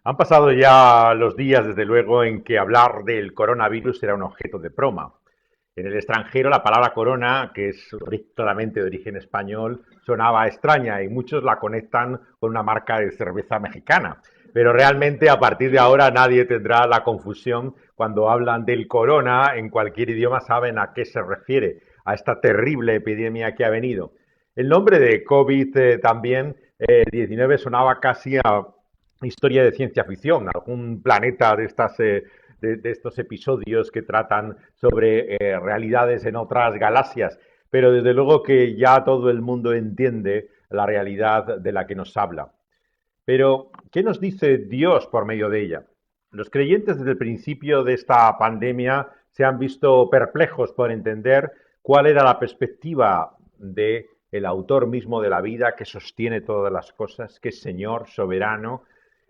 Han pasado ya los días, desde luego, en que hablar del coronavirus era un objeto de broma. En el extranjero, la palabra corona, que es claramente de origen español, sonaba extraña y muchos la conectan con una marca de cerveza mexicana. Pero realmente, a partir de ahora, nadie tendrá la confusión cuando hablan del corona. En cualquier idioma saben a qué se refiere, a esta terrible epidemia que ha venido. El nombre de COVID también 19 sonaba casi a historia de ciencia ficción, algún planeta de estos episodios que tratan sobre realidades en otras galaxias, pero desde luego que ya todo el mundo entiende la realidad de la que nos habla. Pero, ¿qué nos dice Dios por medio de ella? Los creyentes desde el principio de esta pandemia se han visto perplejos por entender cuál era la perspectiva de el autor mismo de la vida que sostiene todas las cosas, que es Señor soberano.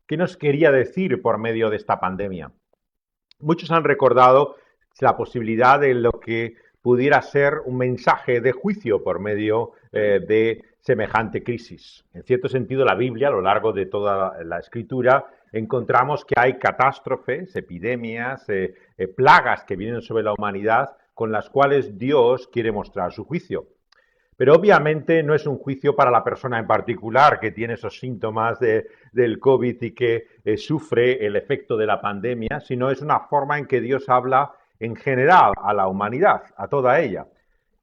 ¿Qué nos quería decir por medio de esta pandemia? Muchos han recordado la posibilidad de lo que pudiera ser un mensaje de juicio por medio de semejante crisis. En cierto sentido, la Biblia, a lo largo de toda la escritura, encontramos que hay catástrofes, epidemias, plagas que vienen sobre la humanidad con las cuales Dios quiere mostrar su juicio. Pero obviamente no es un juicio para la persona en particular que tiene esos síntomas del COVID y que sufre el efecto de la pandemia, sino es una forma en que Dios habla en general a la humanidad, a toda ella.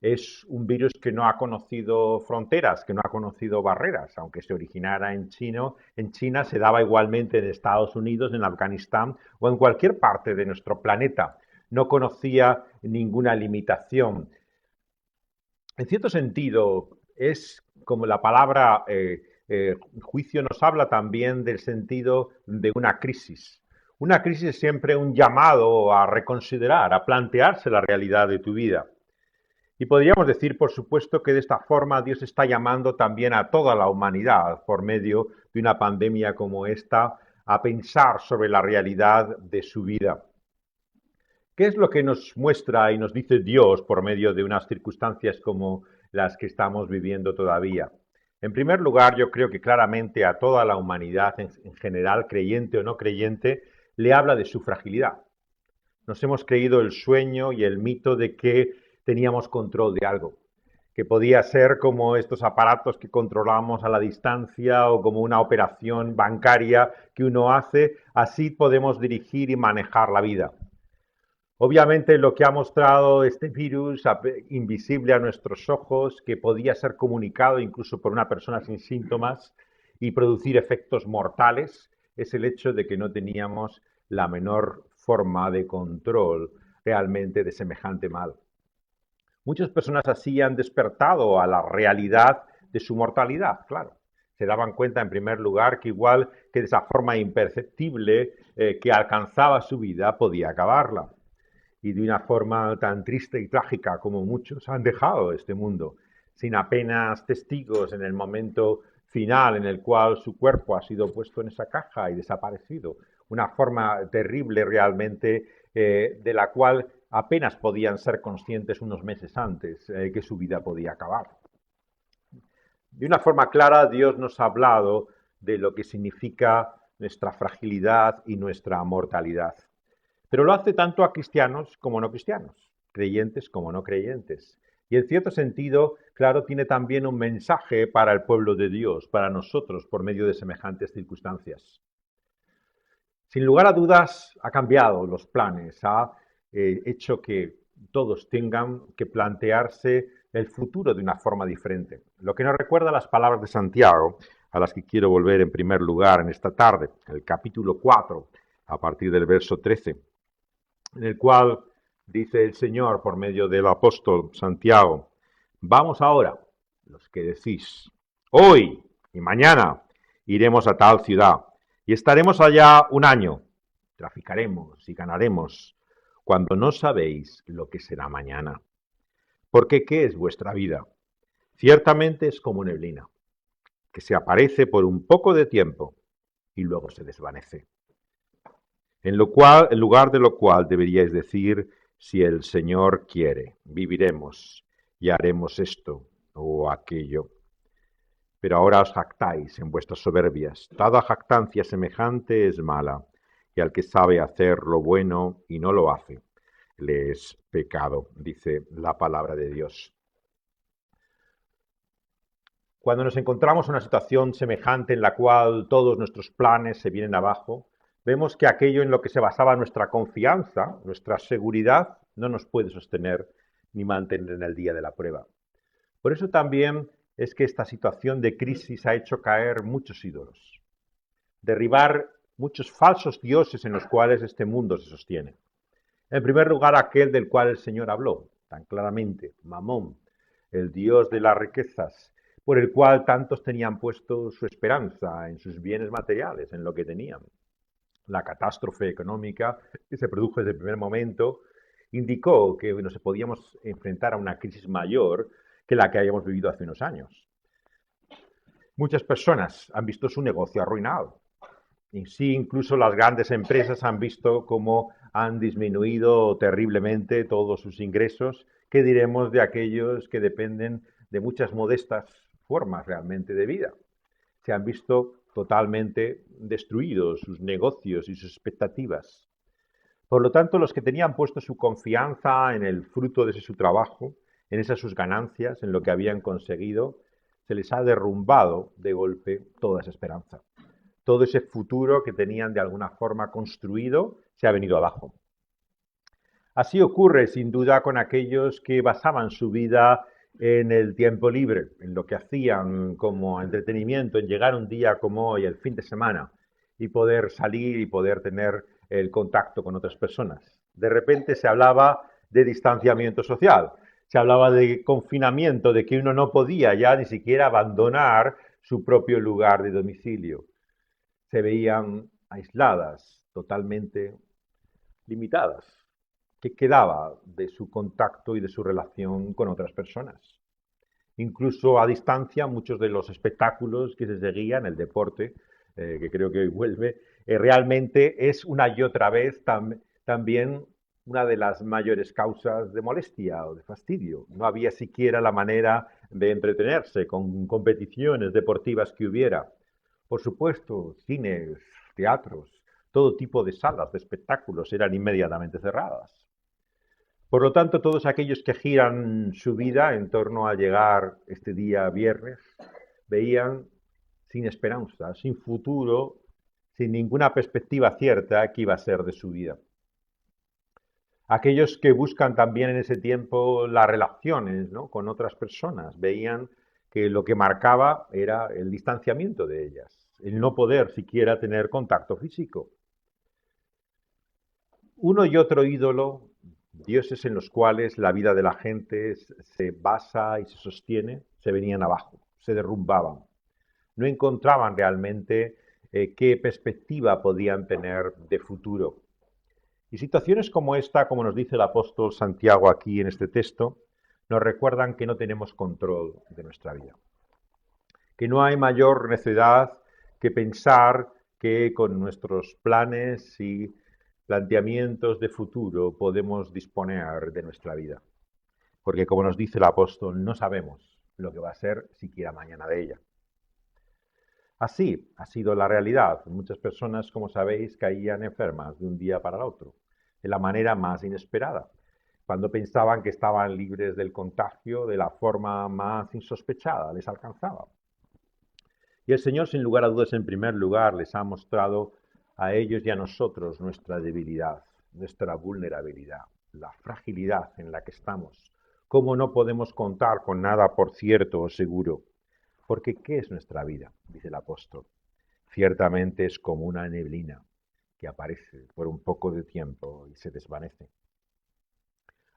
Es un virus que no ha conocido fronteras, que no ha conocido barreras, aunque se originara en China se daba igualmente en Estados Unidos, en Afganistán o en cualquier parte de nuestro planeta. No conocía ninguna limitación. En cierto sentido, es como la palabra juicio nos habla también del sentido de una crisis. Una crisis es siempre un llamado a reconsiderar, a plantearse la realidad de tu vida. Y podríamos decir, por supuesto, que de esta forma Dios está llamando también a toda la humanidad, por medio de una pandemia como esta, a pensar sobre la realidad de su vida. ¿Qué es lo que nos muestra y nos dice Dios por medio de unas circunstancias como las que estamos viviendo todavía? En primer lugar, yo creo que claramente a toda la humanidad en general, creyente o no creyente, le habla de su fragilidad. Nos hemos creído el sueño y el mito de que teníamos control de algo, que podía ser como estos aparatos que controlamos a la distancia o como una operación bancaria que uno hace, así podemos dirigir y manejar la vida. Obviamente lo que ha mostrado este virus invisible a nuestros ojos, que podía ser comunicado incluso por una persona sin síntomas y producir efectos mortales, es el hecho de que no teníamos la menor forma de control realmente de semejante mal. Muchas personas así han despertado a la realidad de su mortalidad, claro. Se daban cuenta, en primer lugar, que igual que de esa forma imperceptible que alcanzaba su vida, podía acabarla y de una forma tan triste y trágica como muchos han dejado este mundo, sin apenas testigos en el momento final en el cual su cuerpo ha sido puesto en esa caja y desaparecido. Una forma terrible realmente de la cual apenas podían ser conscientes unos meses antes que su vida podía acabar. De una forma clara, Dios nos ha hablado de lo que significa nuestra fragilidad y nuestra mortalidad. Pero lo hace tanto a cristianos como no cristianos, creyentes como no creyentes. Y en cierto sentido, claro, tiene también un mensaje para el pueblo de Dios, para nosotros, por medio de semejantes circunstancias. Sin lugar a dudas, ha cambiado los planes, ha hecho que todos tengan que plantearse el futuro de una forma diferente. Lo que nos recuerda las palabras de Santiago, a las que quiero volver en primer lugar en esta tarde, el capítulo 4, a partir del verso 13, en el cual dice el Señor por medio del apóstol Santiago: vamos ahora, los que decís, hoy y mañana iremos a tal ciudad y estaremos allá un año, traficaremos y ganaremos, cuando no sabéis lo que será mañana. Porque ¿qué es vuestra vida? Ciertamente es como neblina, que se aparece por un poco de tiempo y luego se desvanece. En lugar de lo cual deberíais decir: si el Señor quiere, viviremos y haremos esto o aquello. pero ahora os jactáis en vuestras soberbias. Toda jactancia semejante es mala, y al que sabe hacer lo bueno y no lo hace, le es pecado, dice la palabra de Dios. Cuando nos encontramos en una situación semejante en la cual todos nuestros planes se vienen abajo, vemos que aquello en lo que se basaba nuestra confianza, nuestra seguridad, no nos puede sostener ni mantener en el día de la prueba. Por eso también es que esta situación de crisis ha hecho caer muchos ídolos, derribar muchos falsos dioses en los cuales este mundo se sostiene. En primer lugar, aquel del cual el Señor habló tan claramente, Mamón, el dios de las riquezas, por el cual tantos tenían puesto su esperanza en sus bienes materiales, en lo que tenían. La catástrofe económica que se produjo desde el primer momento indicó que nos podíamos enfrentar a una crisis mayor que la que habíamos vivido hace unos años. Muchas personas han visto su negocio arruinado. Y sí, incluso las grandes empresas han visto cómo han disminuido terriblemente todos sus ingresos. ¿Qué diremos de aquellos que dependen de muchas modestas formas realmente de vida? Se han visto totalmente destruidos sus negocios y sus expectativas. Por lo tanto, los que tenían puesto su confianza en el fruto de ese su trabajo, en esas sus ganancias, en lo que habían conseguido, se les ha derrumbado de golpe toda esa esperanza. Todo ese futuro que tenían de alguna forma construido se ha venido abajo. Así ocurre sin duda con aquellos que basaban su vida en el tiempo libre, en lo que hacían como entretenimiento, en llegar un día como hoy, el fin de semana, y poder salir y poder tener el contacto con otras personas. De repente se hablaba de distanciamiento social, se hablaba de confinamiento, de que uno no podía ya ni siquiera abandonar su propio lugar de domicilio. Se veían aisladas, totalmente limitadas. ¿Qué quedaba de su contacto y de su relación con otras personas? Incluso a distancia, muchos de los espectáculos que se seguían, el deporte, que creo que hoy vuelve, realmente es una y otra vez también una de las mayores causas de molestia o de fastidio. No había siquiera la manera de entretenerse con competiciones deportivas que hubiera. Por supuesto, cines, teatros, todo tipo de salas de espectáculos eran inmediatamente cerradas. Por lo tanto, todos aquellos que giran su vida en torno a llegar este día viernes, veían sin esperanza, sin futuro, sin ninguna perspectiva cierta que iba a ser de su vida. Aquellos que buscan también en ese tiempo las relaciones, ¿no?, con otras personas, veían que lo que marcaba era el distanciamiento de ellas, el no poder siquiera tener contacto físico. Uno y otro ídolo, dioses en los cuales la vida de la gente se basa y se sostiene, se venían abajo, se derrumbaban. No encontraban realmente qué perspectiva podían tener de futuro. Y situaciones como esta, como nos dice el apóstol Santiago aquí en este texto, nos recuerdan que no tenemos control de nuestra vida. Que no hay mayor necedad que pensar que con nuestros planes y planteamientos de futuro podemos disponer de nuestra vida. Porque como nos dice el apóstol, no sabemos lo que va a ser siquiera mañana de ella. Así ha sido la realidad. Muchas personas, como sabéis, caían enfermas de un día para el otro, de la manera más inesperada, cuando pensaban que estaban libres del contagio, de la forma más insospechada, les alcanzaba. Y el Señor, sin lugar a dudas, en primer lugar, les ha mostrado a ellos y a nosotros nuestra debilidad, nuestra vulnerabilidad, la fragilidad en la que estamos, cómo no podemos contar con nada por cierto o seguro. Porque ¿qué es nuestra vida?, dice el apóstol. Ciertamente es como una neblina que aparece por un poco de tiempo y se desvanece.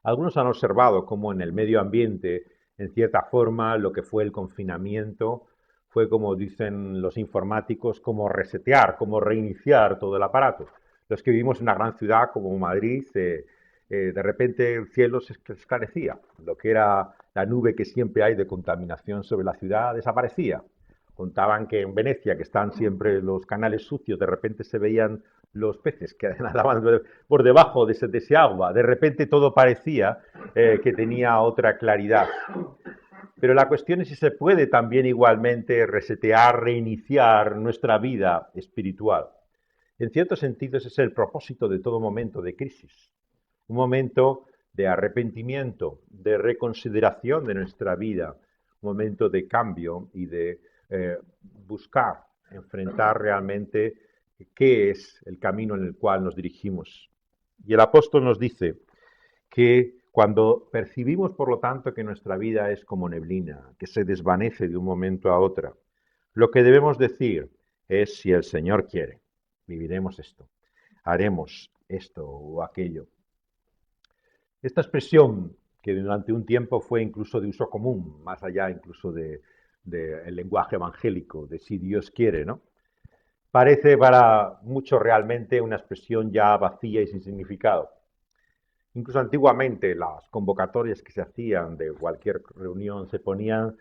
Algunos han observado cómo en el medio ambiente, en cierta forma, lo que fue el confinamiento fue, como dicen los informáticos, como resetear, como reiniciar todo el aparato. Los que vivimos en una gran ciudad como Madrid, de repente el cielo se esclarecía. Lo que era la nube que siempre hay de contaminación sobre la ciudad desaparecía. Contaban que en Venecia, que están siempre los canales sucios, de repente se veían los peces que nadaban por debajo de ese agua. De repente todo parecía que tenía otra claridad. Pero la cuestión es si se puede también igualmente resetear, reiniciar nuestra vida espiritual. En cierto sentido, ese es el propósito de todo momento de crisis. Un momento de arrepentimiento, de reconsideración de nuestra vida, un momento de cambio y de buscar, enfrentar realmente qué es el camino en el cual nos dirigimos. Y el apóstol nos dice que cuando percibimos, por lo tanto, que nuestra vida es como neblina, que se desvanece de un momento a otro, lo que debemos decir es, si el Señor quiere, viviremos esto, haremos esto o aquello. Esta expresión, que durante un tiempo fue incluso de uso común, más allá incluso del lenguaje evangélico, de si Dios quiere, ¿no? Parece para muchos realmente una expresión ya vacía y sin significado. Incluso antiguamente las convocatorias que se hacían de cualquier reunión se ponían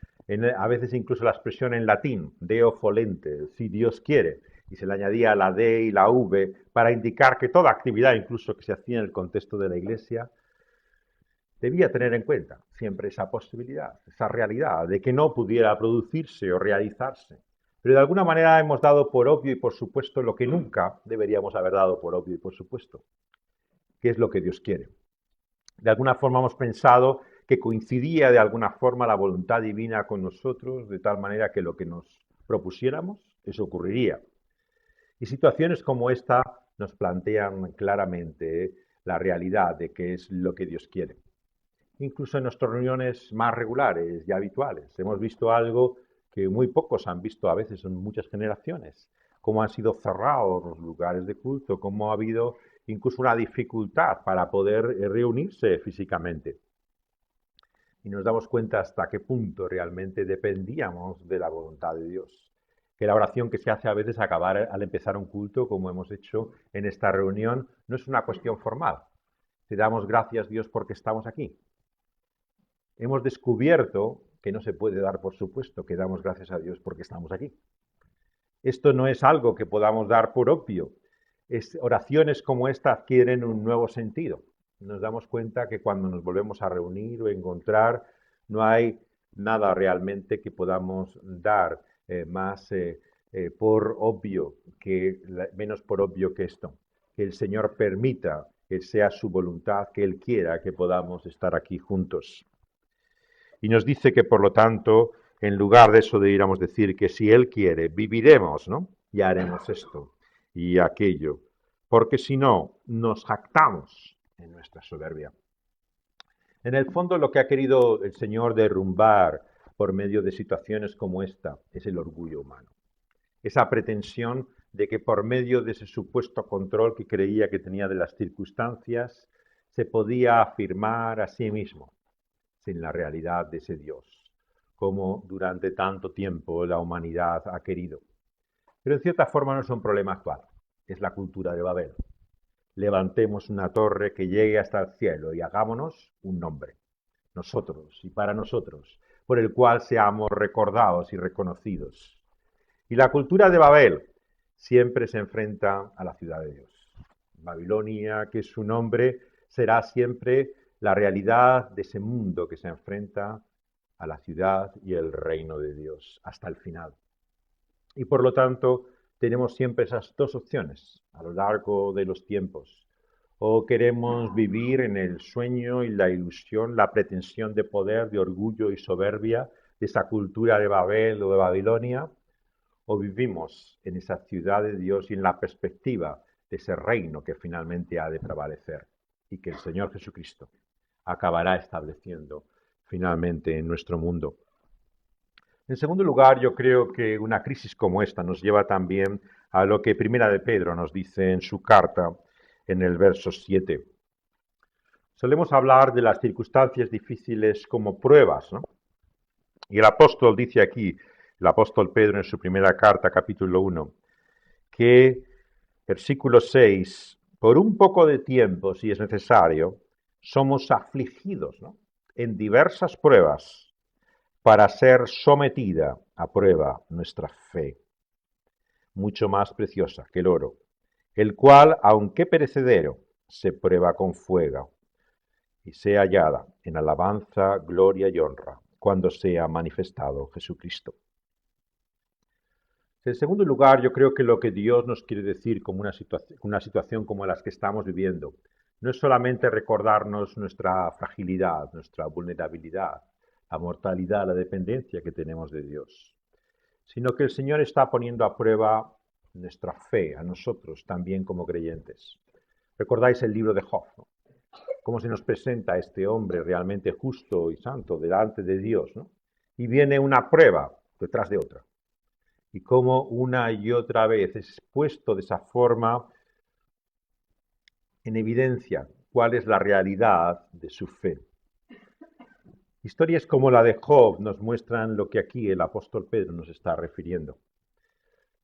a veces incluso la expresión en latín, Deo volente, si Dios quiere, y se le añadía la D y la V para indicar que toda actividad, incluso que se hacía en el contexto de la Iglesia, debía tener en cuenta siempre esa posibilidad, esa realidad de que no pudiera producirse o realizarse. Pero de alguna manera hemos dado por obvio y por supuesto lo que nunca deberíamos haber dado por obvio y por supuesto, que es lo que Dios quiere. De alguna forma hemos pensado que coincidía de alguna forma la voluntad divina con nosotros, de tal manera que lo que nos propusiéramos, eso ocurriría. Y situaciones como esta nos plantean claramente la realidad de qué es lo que Dios quiere. Incluso en nuestras reuniones más regulares y habituales hemos visto algo que muy pocos han visto a veces en muchas generaciones, cómo han sido cerrados los lugares de culto, cómo ha habido incluso una dificultad para poder reunirse físicamente. Y nos damos cuenta hasta qué punto realmente dependíamos de la voluntad de Dios. Que la oración que se hace a veces al empezar un culto, como hemos hecho en esta reunión, no es una cuestión formal. Te damos gracias, Dios, porque estamos aquí. Hemos descubierto que no se puede dar por supuesto que damos gracias a Dios porque estamos aquí. Esto no es algo que podamos dar por obvio. Oraciones como esta adquieren un nuevo sentido. Nos damos cuenta que cuando nos volvemos a reunir o encontrar, no hay nada realmente que podamos dar más por obvio, menos por obvio que esto. Que el Señor permita que sea su voluntad, que Él quiera que podamos estar aquí juntos. Y nos dice que, por lo tanto, en lugar de eso deberíamos decir que si Él quiere, viviremos, ¿no? Y haremos esto y aquello. Porque si no, nos jactamos en nuestra soberbia. En el fondo, lo que ha querido el Señor derrumbar por medio de situaciones como esta es el orgullo humano. Esa pretensión de que por medio de ese supuesto control que creía que tenía de las circunstancias, se podía afirmar a sí mismo sin la realidad de ese Dios, como durante tanto tiempo la humanidad ha querido. Pero en cierta forma no es un problema actual, es la cultura de Babel. Levantemos una torre que llegue hasta el cielo y hagámonos un nombre, nosotros y para nosotros, por el cual seamos recordados y reconocidos. Y la cultura de Babel siempre se enfrenta a la ciudad de Dios. Babilonia, que es su nombre, será siempre la realidad de ese mundo que se enfrenta a la ciudad y el reino de Dios hasta el final. Y por lo tanto, tenemos siempre esas dos opciones a lo largo de los tiempos. O queremos vivir en el sueño y la ilusión, la pretensión de poder, de orgullo y soberbia de esa cultura de Babel o de Babilonia, o vivimos en esa ciudad de Dios y en la perspectiva de ese reino que finalmente ha de prevalecer y que el Señor Jesucristo acabará estableciendo finalmente en nuestro mundo. En segundo lugar, yo creo que una crisis como esta nos lleva también a lo que Primera de Pedro nos dice en su carta en el verso 7. Solemos hablar de las circunstancias difíciles como pruebas, ¿no? Y el apóstol dice aquí, el apóstol Pedro en su primera carta, capítulo 1, que, versículo 6, por un poco de tiempo, si es necesario, somos afligidos, ¿no?, en diversas pruebas para ser sometida a prueba nuestra fe, mucho más preciosa que el oro, el cual, aunque perecedero, se prueba con fuego y sea hallada en alabanza, gloria y honra cuando sea manifestado Jesucristo. En segundo lugar, yo creo que lo que Dios nos quiere decir como una situación como las que estamos viviendo no es solamente recordarnos nuestra fragilidad, nuestra vulnerabilidad, la mortalidad, la dependencia que tenemos de Dios, sino que el Señor está poniendo a prueba nuestra fe a nosotros también como creyentes. ¿Recordáis el libro de Job, ¿no? Cómo se nos presenta a este hombre realmente justo y santo delante de Dios, ¿no? Y viene una prueba detrás de otra. Y cómo una y otra vez es puesto de esa forma en evidencia cuál es la realidad de su fe. Historias como la de Job nos muestran lo que aquí el apóstol Pedro nos está refiriendo.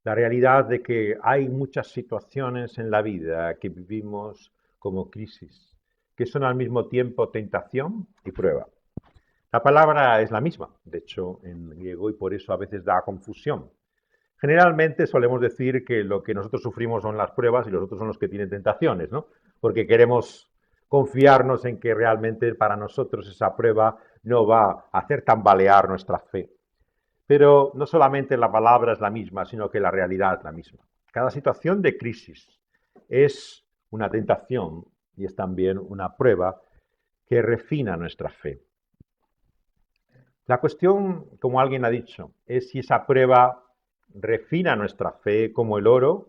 La realidad de que hay muchas situaciones en la vida que vivimos como crisis, que son al mismo tiempo tentación y prueba. La palabra es la misma, de hecho, en griego, y por eso a veces da confusión. Generalmente solemos decir que lo que nosotros sufrimos son las pruebas y los otros son los que tienen tentaciones, ¿no? Porque queremos confiarnos en que realmente para nosotros esa prueba no va a hacer tambalear nuestra fe. Pero no solamente la palabra es la misma, sino que la realidad es la misma. Cada situación de crisis es una tentación y es también una prueba que refina nuestra fe. La cuestión, como alguien ha dicho, es si esa prueba refina nuestra fe como el oro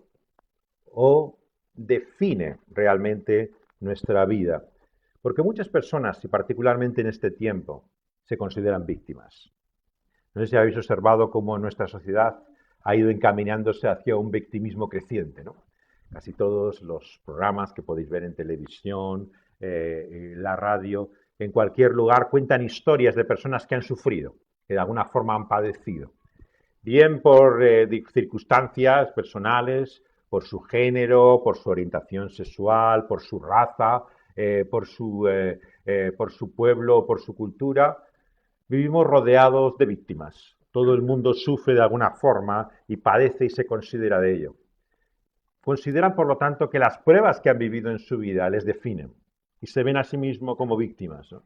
o define realmente nuestra vida. Porque muchas personas, y particularmente en este tiempo, se consideran víctimas. No sé si habéis observado cómo nuestra sociedad ha ido encaminándose hacia un victimismo creciente, ¿no? Casi todos los programas que podéis ver en televisión, la radio, en cualquier lugar, cuentan historias de personas que han sufrido, que de alguna forma han padecido. Bien por circunstancias personales, por su género, por su orientación sexual, por su raza, por su pueblo, por su cultura. Vivimos rodeados de víctimas. Todo el mundo sufre de alguna forma y padece y se considera de ello. Consideran, por lo tanto, que las pruebas que han vivido en su vida les definen y se ven a sí mismos como víctimas, ¿no?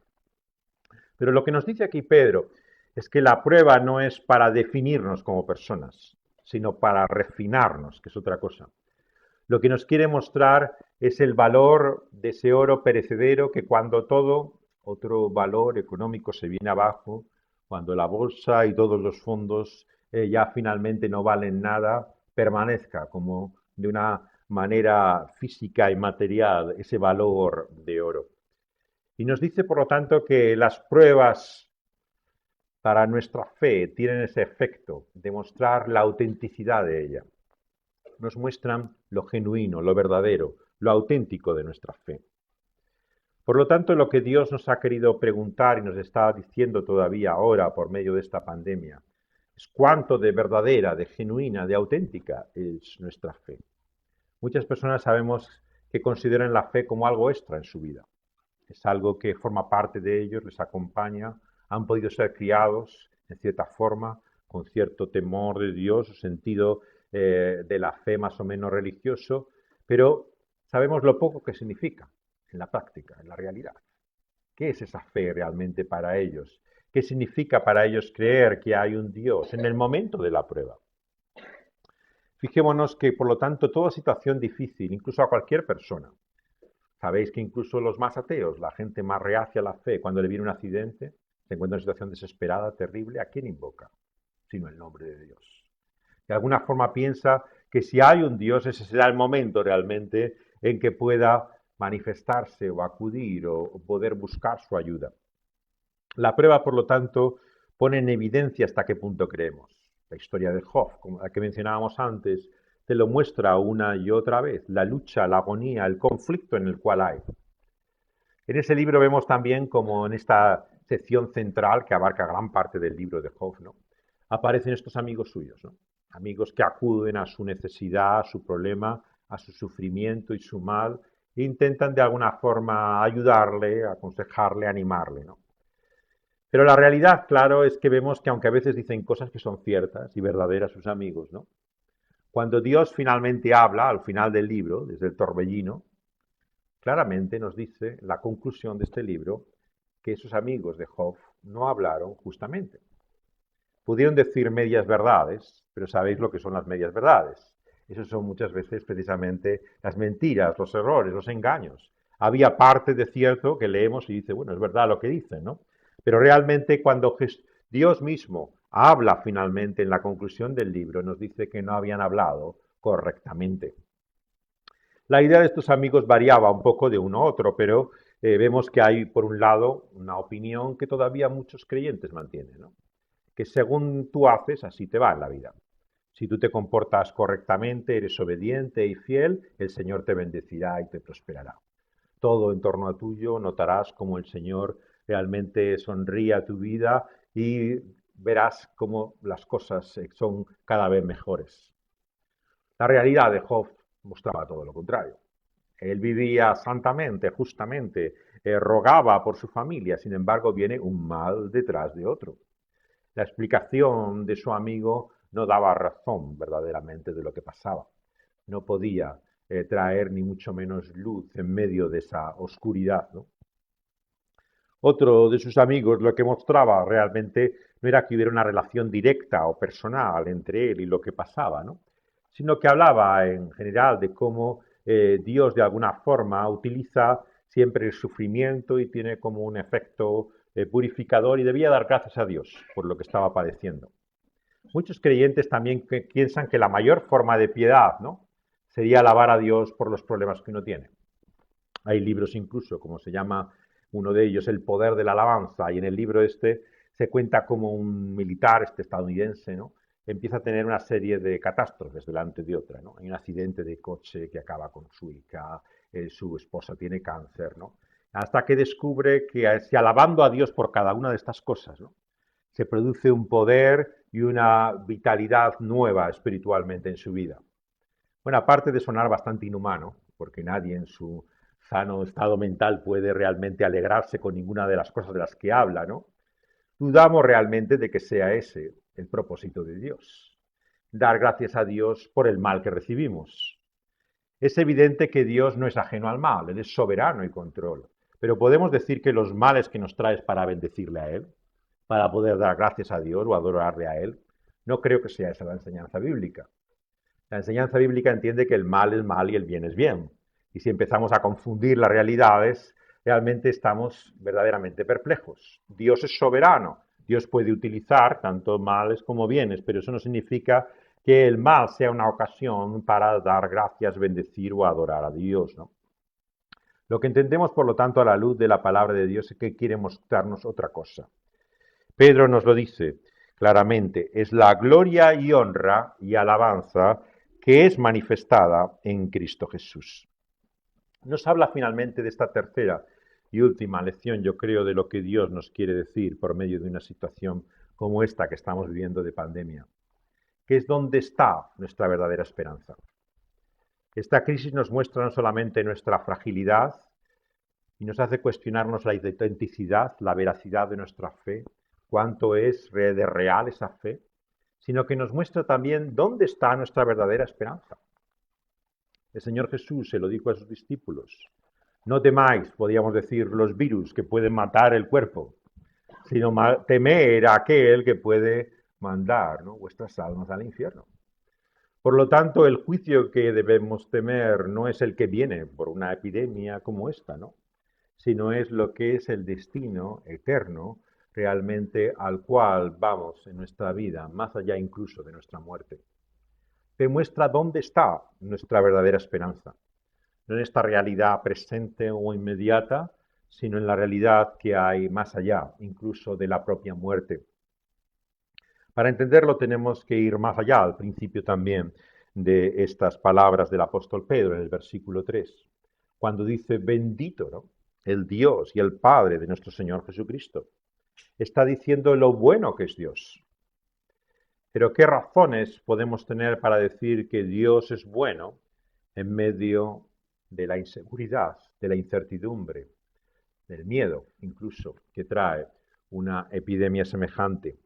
Pero lo que nos dice aquí Pedro es que la prueba no es para definirnos como personas, sino para refinarnos, que es otra cosa. Lo que nos quiere mostrar es el valor de ese oro perecedero que cuando todo otro valor económico se viene abajo, cuando la bolsa y todos los fondos ya finalmente no valen nada, permanezca como de una manera física y material ese valor de oro. Y nos dice, por lo tanto, que las pruebas para nuestra fe tienen ese efecto de mostrar la autenticidad de ella. Nos muestran lo genuino, lo verdadero, lo auténtico de nuestra fe. Por lo tanto, lo que Dios nos ha querido preguntar y nos está diciendo todavía ahora por medio de esta pandemia es cuánto de verdadera, de genuina, de auténtica es nuestra fe. Muchas personas sabemos que consideran la fe como algo extra en su vida. Es algo que forma parte de ellos, les acompaña, han podido ser criados en cierta forma, con cierto temor de Dios, sentido de la fe más o menos religioso, pero sabemos lo poco que significa en la práctica, en la realidad. ¿Qué es esa fe realmente para ellos? ¿Qué significa para ellos creer que hay un Dios en el momento de la prueba? Fijémonos que, por lo tanto, toda situación difícil, incluso a cualquier persona, sabéis que incluso los más ateos, la gente más reacia a la fe, cuando le viene un accidente, se encuentra en una situación desesperada, terrible, ¿a quién invoca? Sino el nombre de Dios. De alguna forma piensa que si hay un Dios, ese será el momento realmente en que pueda manifestarse o acudir o poder buscar su ayuda. La prueba, por lo tanto, pone en evidencia hasta qué punto creemos. La historia de Job, como la que mencionábamos antes, te lo muestra una y otra vez, la lucha, la agonía, el conflicto en el cual hay. En ese libro vemos también como en esta sección central que abarca gran parte del libro de Job, ¿no? Aparecen estos amigos suyos, ¿no? Amigos que acuden a su necesidad, a su problema, a su sufrimiento y su mal, e intentan de alguna forma ayudarle, aconsejarle, animarle, ¿no? Pero la realidad, claro, es que vemos que aunque a veces dicen cosas que son ciertas y verdaderas sus amigos, ¿no? Cuando Dios finalmente habla, al final del libro, desde el torbellino, claramente nos dice la conclusión de este libro que esos amigos de Job no hablaron justamente. Pudieron decir medias verdades, pero sabéis lo que son las medias verdades. Esos son muchas veces precisamente las mentiras, los errores, los engaños. Había parte de cierto que leemos y dice, bueno, es verdad lo que dicen, ¿no? Pero realmente cuando Dios mismo habla finalmente en la conclusión del libro, nos dice que no habían hablado correctamente. La idea de estos amigos variaba un poco de uno a otro, pero vemos que hay, por un lado, una opinión que todavía muchos creyentes mantienen, ¿no? Que según tú haces, así te va en la vida. Si tú te comportas correctamente, eres obediente y fiel, el Señor te bendecirá y te prosperará. Todo en torno a tuyo notarás cómo el Señor realmente sonríe a tu vida y verás cómo las cosas son cada vez mejores. La realidad de Job mostraba todo lo contrario. Él vivía santamente, justamente, rogaba por su familia, sin embargo viene un mal detrás de otro. La explicación de su amigo no daba razón verdaderamente de lo que pasaba. No podía traer ni mucho menos luz en medio de esa oscuridad, ¿no? Otro de sus amigos lo que mostraba realmente no era que hubiera una relación directa o personal entre él y lo que pasaba, ¿no? Sino que hablaba en general de cómo Dios de alguna forma utiliza siempre el sufrimiento y tiene como un efecto purificador y debía dar gracias a Dios por lo que estaba padeciendo. Muchos creyentes también piensan que la mayor forma de piedad, ¿no? Sería alabar a Dios por los problemas que uno tiene. Hay libros incluso, como se llama uno de ellos, El poder de la alabanza, y en el libro este se cuenta como un militar estadounidense, ¿no? Empieza a tener una serie de catástrofes delante de otra, ¿no? Hay un accidente de coche que acaba con su hija, su esposa tiene cáncer, ¿no? Hasta que descubre que si alabando a Dios por cada una de estas cosas, ¿no? Se produce un poder y una vitalidad nueva espiritualmente en su vida. Bueno, aparte de sonar bastante inhumano, porque nadie en su sano estado mental puede realmente alegrarse con ninguna de las cosas de las que habla, ¿no? Dudamos realmente de que sea ese el propósito de Dios. Dar gracias a Dios por el mal que recibimos. Es evidente que Dios no es ajeno al mal, Él es soberano y control. Pero podemos decir que los males que nos trae es para bendecirle a Él, para poder dar gracias a Dios o adorarle a Él. No creo que sea esa la enseñanza bíblica. La enseñanza bíblica entiende que el mal es mal y el bien es bien. Y si empezamos a confundir las realidades, realmente estamos verdaderamente perplejos. Dios es soberano. Dios puede utilizar tanto males como bienes, pero eso no significa que el mal sea una ocasión para dar gracias, bendecir o adorar a Dios, ¿no? Lo que entendemos, por lo tanto, a la luz de la palabra de Dios es que quiere mostrarnos otra cosa. Pedro nos lo dice claramente, es la gloria y honra y alabanza que es manifestada en Cristo Jesús. Nos habla finalmente de esta tercera y última lección, yo creo, de lo que Dios nos quiere decir por medio de una situación como esta que estamos viviendo de pandemia, que es dónde está nuestra verdadera esperanza. Esta crisis nos muestra no solamente nuestra fragilidad y nos hace cuestionarnos la autenticidad, la veracidad de nuestra fe, cuánto es de real esa fe, sino que nos muestra también dónde está nuestra verdadera esperanza. El Señor Jesús se lo dijo a sus discípulos. No temáis, podríamos decir, los virus que pueden matar el cuerpo, sino temer a aquel que puede mandar, ¿no?, vuestras almas al infierno. Por lo tanto, el juicio que debemos temer no es el que viene por una epidemia como esta, ¿no?, sino es lo que es el destino eterno realmente al cual vamos en nuestra vida, más allá incluso de nuestra muerte. Demuestra dónde está nuestra verdadera esperanza, no en esta realidad presente o inmediata, sino en la realidad que hay más allá, incluso de la propia muerte. Para entenderlo tenemos que ir más allá, al principio también de estas palabras del apóstol Pedro en el versículo 3, cuando dice, bendito, ¿no?, el Dios y el Padre de nuestro Señor Jesucristo. Está diciendo lo bueno que es Dios. Pero ¿qué razones podemos tener para decir que Dios es bueno en medio de la inseguridad, de la incertidumbre, del miedo incluso que trae una epidemia semejante?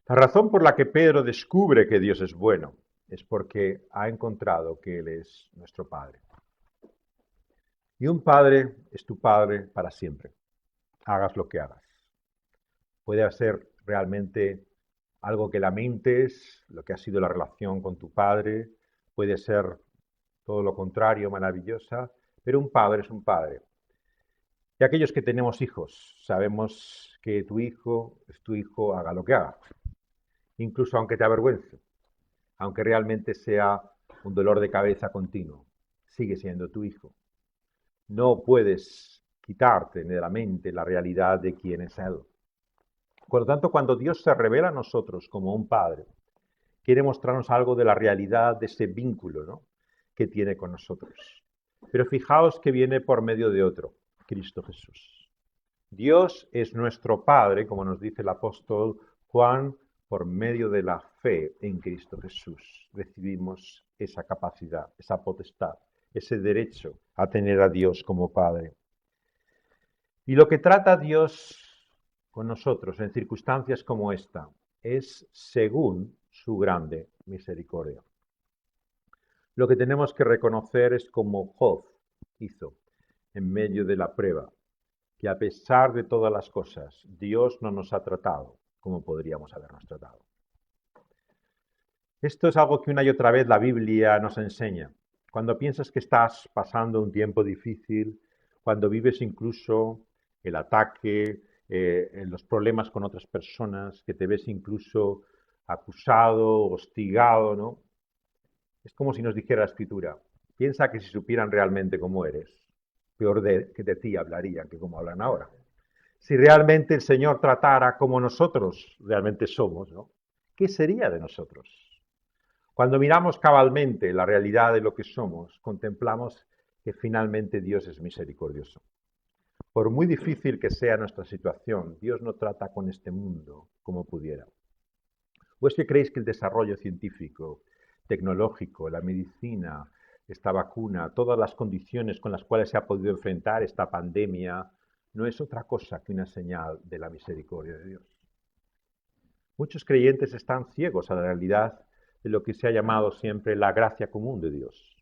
La razón por la que Pedro descubre que Dios es bueno es porque ha encontrado que Él es nuestro Padre. Y un padre es tu padre para siempre, hagas lo que hagas. Puede ser realmente algo que lamentes, lo que ha sido la relación con tu padre, puede ser todo lo contrario, maravillosa, pero un padre es un padre. Y aquellos que tenemos hijos, sabemos que tu hijo es tu hijo, haga lo que haga, incluso aunque te avergüence, aunque realmente sea un dolor de cabeza continuo, sigue siendo tu hijo. No puedes quitarte de la mente la realidad de quién es Él. Por lo tanto, cuando Dios se revela a nosotros como un Padre, quiere mostrarnos algo de la realidad de ese vínculo, ¿no?, que tiene con nosotros. Pero fijaos que viene por medio de otro, Cristo Jesús. Dios es nuestro Padre, como nos dice el apóstol Juan, por medio de la fe en Cristo Jesús. Recibimos esa capacidad, esa potestad, ese derecho a tener a Dios como Padre. Y lo que trata Dios con nosotros en circunstancias como esta es según su grande misericordia. Lo que tenemos que reconocer es como Job hizo en medio de la prueba, que a pesar de todas las cosas, Dios no nos ha tratado como podríamos habernos tratado. Esto es algo que una y otra vez la Biblia nos enseña. Cuando piensas que estás pasando un tiempo difícil, cuando vives incluso el ataque, los problemas con otras personas, que te ves incluso acusado, hostigado, ¿no? Es como si nos dijera la Escritura, piensa que si supieran realmente cómo eres, peor que de ti hablarían que como hablan ahora. Si realmente el Señor tratara como nosotros realmente somos, ¿no?, ¿qué sería de nosotros? Cuando miramos cabalmente la realidad de lo que somos, contemplamos que finalmente Dios es misericordioso. Por muy difícil que sea nuestra situación, Dios no trata con este mundo como pudiera. ¿O es que creéis que el desarrollo científico, tecnológico, la medicina, esta vacuna, todas las condiciones con las cuales se ha podido enfrentar esta pandemia, no es otra cosa que una señal de la misericordia de Dios? Muchos creyentes están ciegos a la realidad de lo que se ha llamado siempre la gracia común de Dios.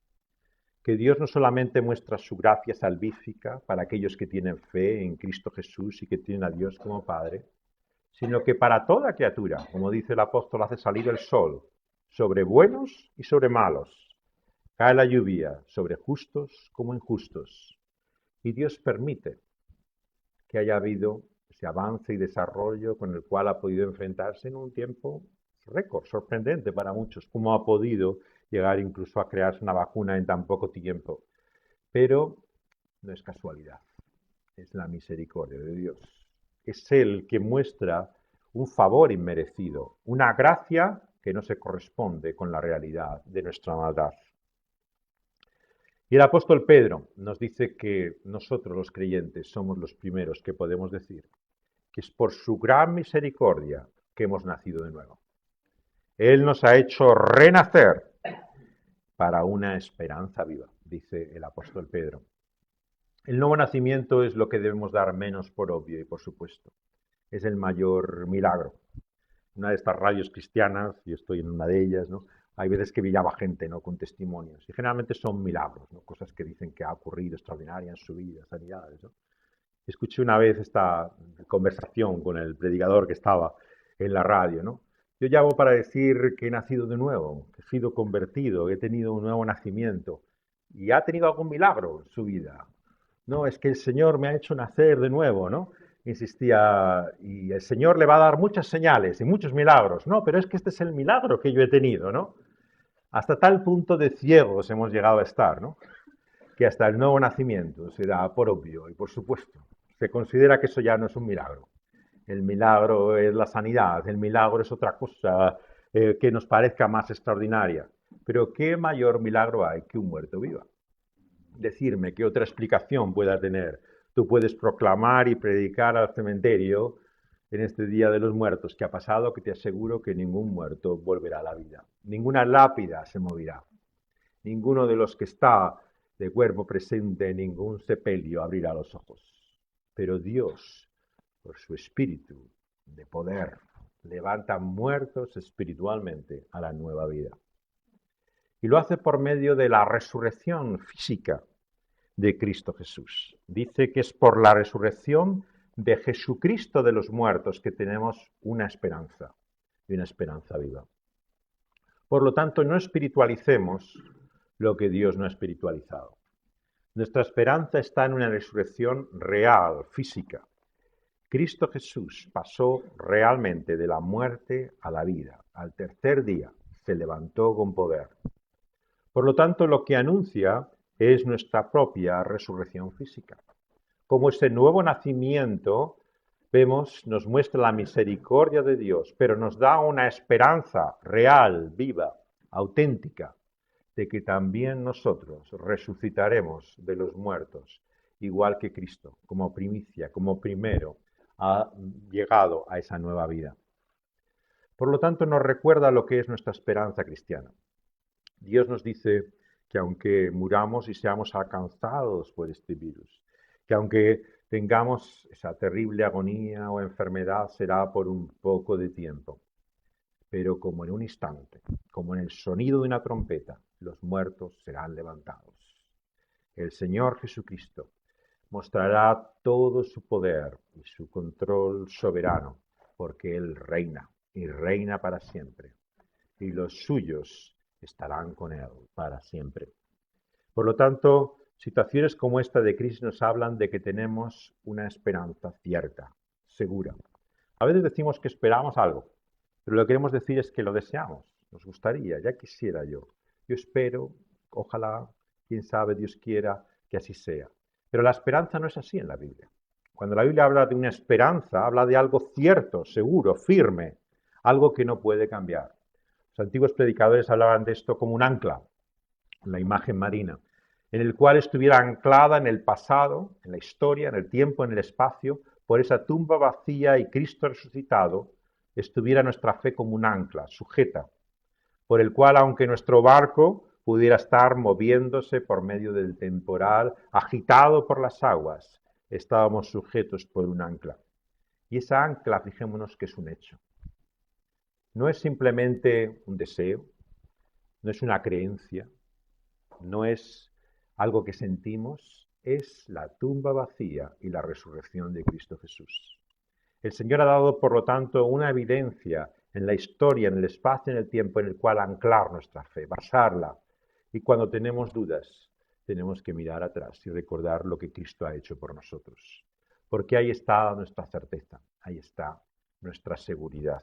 Que Dios no solamente muestra su gracia salvífica para aquellos que tienen fe en Cristo Jesús y que tienen a Dios como Padre, sino que para toda criatura, como dice el apóstol, hace salir el sol sobre buenos y sobre malos. Cae la lluvia sobre justos como injustos. Y Dios permite que haya habido ese avance y desarrollo con el cual ha podido enfrentarse en un tiempo récord, sorprendente para muchos, cómo ha podido llegar incluso a crearse una vacuna en tan poco tiempo. Pero no es casualidad, es la misericordia de Dios. Es Él que muestra un favor inmerecido, una gracia que no se corresponde con la realidad de nuestra maldad. Y el apóstol Pedro nos dice que nosotros los creyentes somos los primeros que podemos decir que es por su gran misericordia que hemos nacido de nuevo. Él nos ha hecho renacer para una esperanza viva, dice el apóstol Pedro. El nuevo nacimiento es lo que debemos dar menos por obvio y por supuesto. Es el mayor milagro. Una de estas radios cristianas, yo estoy en una de ellas, ¿no?, hay veces que llama gente, ¿no?, con testimonios, y generalmente son milagros, ¿no?, cosas que dicen que ha ocurrido extraordinarias en su vida, sanidades, ¿no? Escuché una vez esta conversación con el predicador que estaba en la radio, ¿no? Yo llamo para decir que he nacido de nuevo, que he sido convertido, que he tenido un nuevo nacimiento, y ha tenido algún milagro en su vida. No, es que el Señor me ha hecho nacer de nuevo, ¿no? Insistía, y el Señor le va a dar muchas señales y muchos milagros. No, pero es que este es el milagro que yo he tenido, ¿no? Hasta tal punto de ciegos hemos llegado a estar, ¿no?, que hasta el nuevo nacimiento se da por obvio y por supuesto. Se considera que eso ya no es un milagro. El milagro es la sanidad, el milagro es otra cosa que nos parezca más extraordinaria. Pero ¿qué mayor milagro hay que un muerto viva? Decirme qué otra explicación pueda tener. Tú puedes proclamar y predicar al cementerio en este Día de los Muertos que ha pasado, que te aseguro que ningún muerto volverá a la vida. Ninguna lápida se moverá. Ninguno de los que está de cuerpo presente en ningún sepelio abrirá los ojos. Pero Dios, por su espíritu de poder, levanta muertos espiritualmente a la nueva vida. Y lo hace por medio de la resurrección física de Cristo Jesús. Dice que es por la resurrección de Jesucristo de los muertos que tenemos una esperanza, y una esperanza viva. Por lo tanto, no espiritualicemos lo que Dios no ha espiritualizado. Nuestra esperanza está en una resurrección real, física. Cristo Jesús pasó realmente de la muerte a la vida. Al tercer día se levantó con poder. Por lo tanto, lo que anuncia es nuestra propia resurrección física. Como ese nuevo nacimiento, vemos, nos muestra la misericordia de Dios, pero nos da una esperanza real, viva, auténtica, de que también nosotros resucitaremos de los muertos, igual que Cristo, como primicia, como primero, ha llegado a esa nueva vida. Por lo tanto, nos recuerda lo que es nuestra esperanza cristiana. Dios nos dice que aunque muramos y seamos alcanzados por este virus, que aunque tengamos esa terrible agonía o enfermedad, será por un poco de tiempo. Pero como en un instante, como en el sonido de una trompeta, los muertos serán levantados. El Señor Jesucristo mostrará todo su poder y su control soberano, porque Él reina y reina para siempre, y los suyos estarán con Él para siempre. Por lo tanto, situaciones como esta de crisis nos hablan de que tenemos una esperanza cierta, segura. A veces decimos que esperamos algo, pero lo que queremos decir es que lo deseamos, nos gustaría, ya quisiera yo. Yo espero, ojalá, quién sabe, Dios quiera que así sea. Pero la esperanza no es así en la Biblia. Cuando la Biblia habla de una esperanza, habla de algo cierto, seguro, firme, algo que no puede cambiar. Los antiguos predicadores hablaban de esto como un ancla, la imagen marina, en el cual estuviera anclada en el pasado, en la historia, en el tiempo, en el espacio, por esa tumba vacía y Cristo resucitado, estuviera nuestra fe como un ancla, sujeta, por el cual, aunque nuestro barco pudiera estar moviéndose por medio del temporal, agitado por las aguas, estábamos sujetos por un ancla. Y esa ancla, fijémonos que es un hecho. No es simplemente un deseo, no es una creencia, no es algo que sentimos, es la tumba vacía y la resurrección de Cristo Jesús. El Señor ha dado, por lo tanto, una evidencia en la historia, en el espacio, en el tiempo en el cual anclar nuestra fe, basarla. Y cuando tenemos dudas, tenemos que mirar atrás y recordar lo que Cristo ha hecho por nosotros. Porque ahí está nuestra certeza, ahí está nuestra seguridad.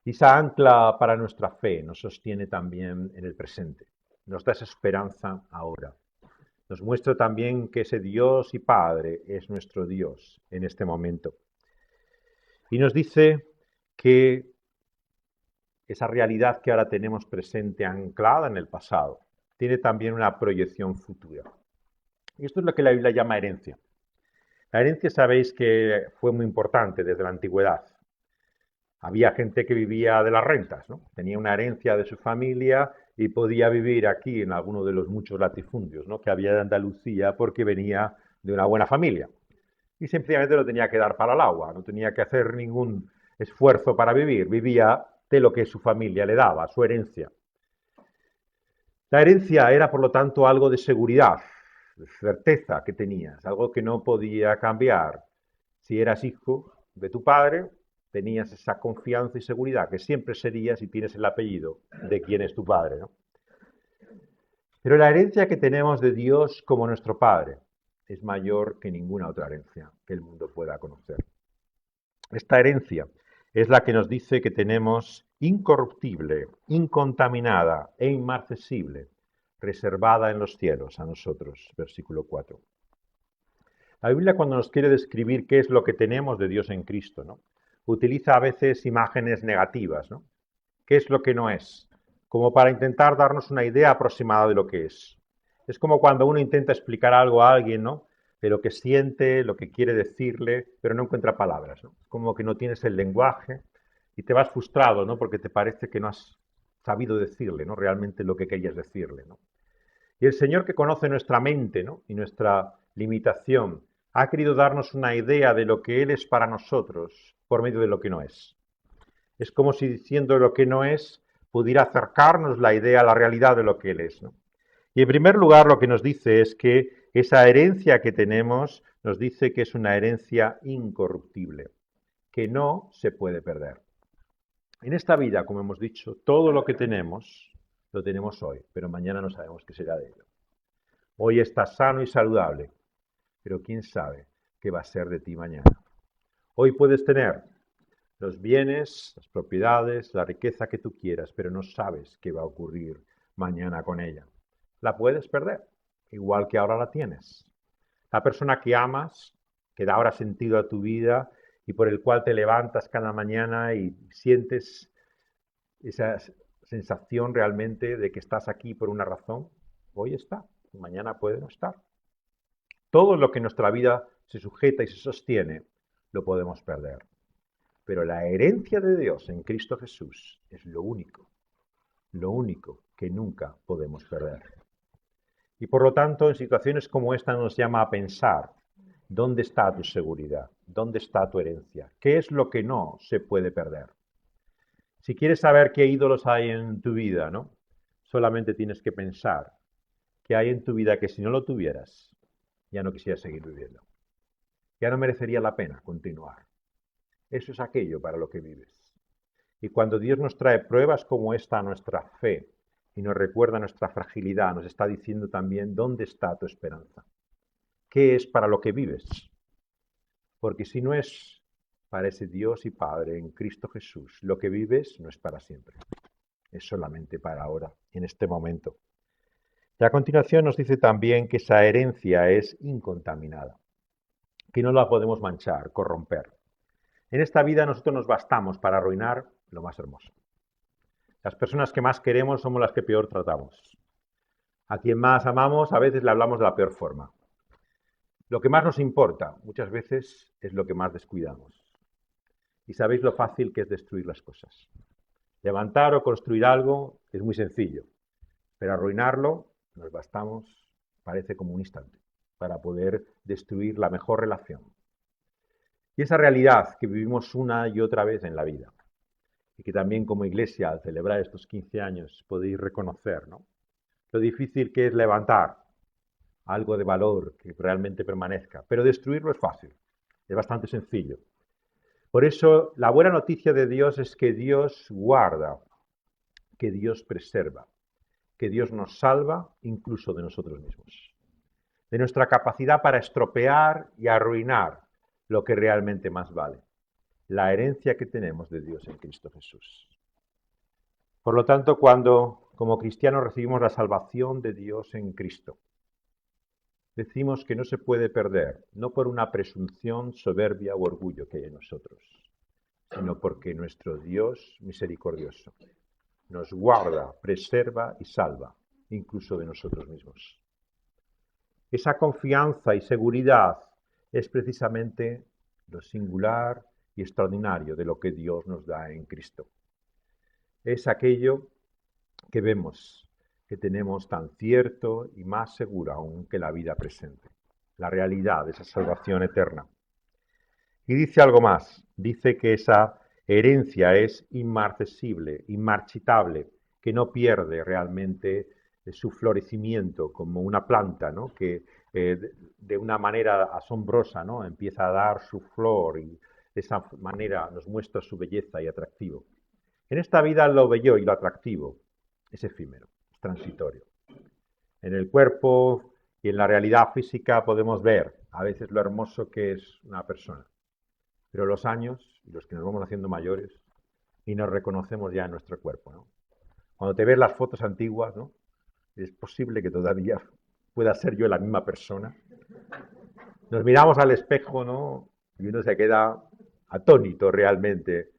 Y esa ancla para nuestra fe nos sostiene también en el presente, nos da esa esperanza ahora. Nos muestra también que ese Dios y Padre es nuestro Dios en este momento. Y nos dice que esa realidad que ahora tenemos presente, anclada en el pasado, tiene también una proyección futura. Y esto es lo que la Biblia llama herencia. La herencia, sabéis que fue muy importante desde la antigüedad. Había gente que vivía de las rentas, ¿no? Tenía una herencia de su familia y podía vivir aquí en alguno de los muchos latifundios, ¿no?, que había de Andalucía, porque venía de una buena familia. Y sencillamente lo tenía que dar para el agua, no tenía que hacer ningún esfuerzo para vivir, vivía de lo que su familia le daba, su herencia. La herencia era, por lo tanto, algo de seguridad, de certeza que tenías, algo que no podía cambiar. Si eras hijo de tu padre, tenías esa confianza y seguridad que siempre serías si tienes el apellido de quien es tu padre, ¿no? Pero la herencia que tenemos de Dios como nuestro Padre es mayor que ninguna otra herencia que el mundo pueda conocer. Esta herencia es la que nos dice que tenemos incorruptible, incontaminada e inmarcesible, reservada en los cielos a nosotros. Versículo 4. La Biblia, cuando nos quiere describir qué es lo que tenemos de Dios en Cristo, ¿no?, utiliza a veces imágenes negativas, ¿no? ¿Qué es lo que no es? Como para intentar darnos una idea aproximada de lo que es. Es como cuando uno intenta explicar algo a alguien, ¿no?, de lo que siente, lo que quiere decirle, pero no encuentra palabras, ¿no? Como que no tienes el lenguaje y te vas frustrado, ¿no?, porque te parece que no has sabido decirle, ¿no?, realmente lo que querías decirle, ¿no? Y el Señor, que conoce nuestra mente, ¿no?, y nuestra limitación, ha querido darnos una idea de lo que Él es para nosotros por medio de lo que no es. Es como si diciendo lo que no es pudiera acercarnos la idea a la realidad de lo que Él es, ¿no? Y en primer lugar lo que nos dice es que Esa herencia que tenemos nos dice que es una herencia incorruptible, que no se puede perder. En esta vida, como hemos dicho, todo lo que tenemos lo tenemos hoy, pero mañana no sabemos qué será de ello. Hoy estás sano y saludable, pero quién sabe qué va a ser de ti mañana. Hoy puedes tener los bienes, las propiedades, la riqueza que tú quieras, pero no sabes qué va a ocurrir mañana con ella. La puedes perder, igual que ahora la tienes. La persona que amas, que da ahora sentido a tu vida y por el cual te levantas cada mañana y sientes esa sensación realmente de que estás aquí por una razón, hoy está, mañana puede no estar. Todo lo que en nuestra vida se sujeta y se sostiene, lo podemos perder. Pero la herencia de Dios en Cristo Jesús es lo único que nunca podemos perder. Y por lo tanto, en situaciones como esta nos llama a pensar, ¿dónde está tu seguridad? ¿Dónde está tu herencia? ¿Qué es lo que no se puede perder? Si quieres saber qué ídolos hay en tu vida, ¿no? Solamente tienes que pensar qué hay en tu vida que si no lo tuvieras, ya no quisieras seguir viviendo. Ya no merecería la pena continuar. Eso es aquello para lo que vives. Y cuando Dios nos trae pruebas como esta a nuestra fe y nos recuerda nuestra fragilidad, nos está diciendo también dónde está tu esperanza. ¿Qué es para lo que vives? Porque si no es para ese Dios y Padre en Cristo Jesús, lo que vives no es para siempre. Es solamente para ahora, en este momento. Y a continuación nos dice también que esa herencia es incontaminada, que no la podemos manchar, corromper. En esta vida nosotros nos bastamos para arruinar lo más hermoso. Las personas que más queremos somos las que peor tratamos. A quien más amamos a veces le hablamos de la peor forma. Lo que más nos importa muchas veces es lo que más descuidamos. Y sabéis lo fácil que es destruir las cosas. Levantar o construir algo es muy sencillo, pero arruinarlo nos bastamos, parece como un instante, para poder destruir la mejor relación. Y esa realidad que vivimos una y otra vez en la vida, y que también como iglesia al celebrar estos 15 años podéis reconocer, ¿no? Lo difícil que es levantar algo de valor que realmente permanezca, pero destruirlo es fácil, es bastante sencillo. Por eso la buena noticia de Dios es que Dios guarda, que Dios preserva, que Dios nos salva incluso de nosotros mismos, de nuestra capacidad para estropear y arruinar lo que realmente más vale, la herencia que tenemos de Dios en Cristo Jesús. Por lo tanto, cuando como cristianos recibimos la salvación de Dios en Cristo, decimos que no se puede perder, no por una presunción, soberbia u orgullo que hay en nosotros, sino porque nuestro Dios misericordioso nos guarda, preserva y salva, incluso de nosotros mismos. Esa confianza y seguridad es precisamente lo singular y extraordinario de lo que Dios nos da en Cristo. Es aquello que vemos, que tenemos tan cierto y más seguro aún que la vida presente, la realidad de esa salvación eterna. Y dice algo más, dice que esa herencia es inmarcesible, inmarchitable, que no pierde realmente su florecimiento como una planta, ¿no? Que de una manera asombrosa, ¿no? Empieza a dar su flor y de esa manera nos muestra su belleza y atractivo. En esta vida lo bello y lo atractivo es efímero, es transitorio. En el cuerpo y en la realidad física podemos ver a veces lo hermoso que es una persona, pero los años y los que nos vamos haciendo mayores y nos reconocemos ya en nuestro cuerpo, ¿no? Cuando te ves las fotos antiguas, ¿no? Es posible que todavía pueda ser yo la misma persona. Nos miramos al espejo, ¿no? Y uno se queda atónito realmente.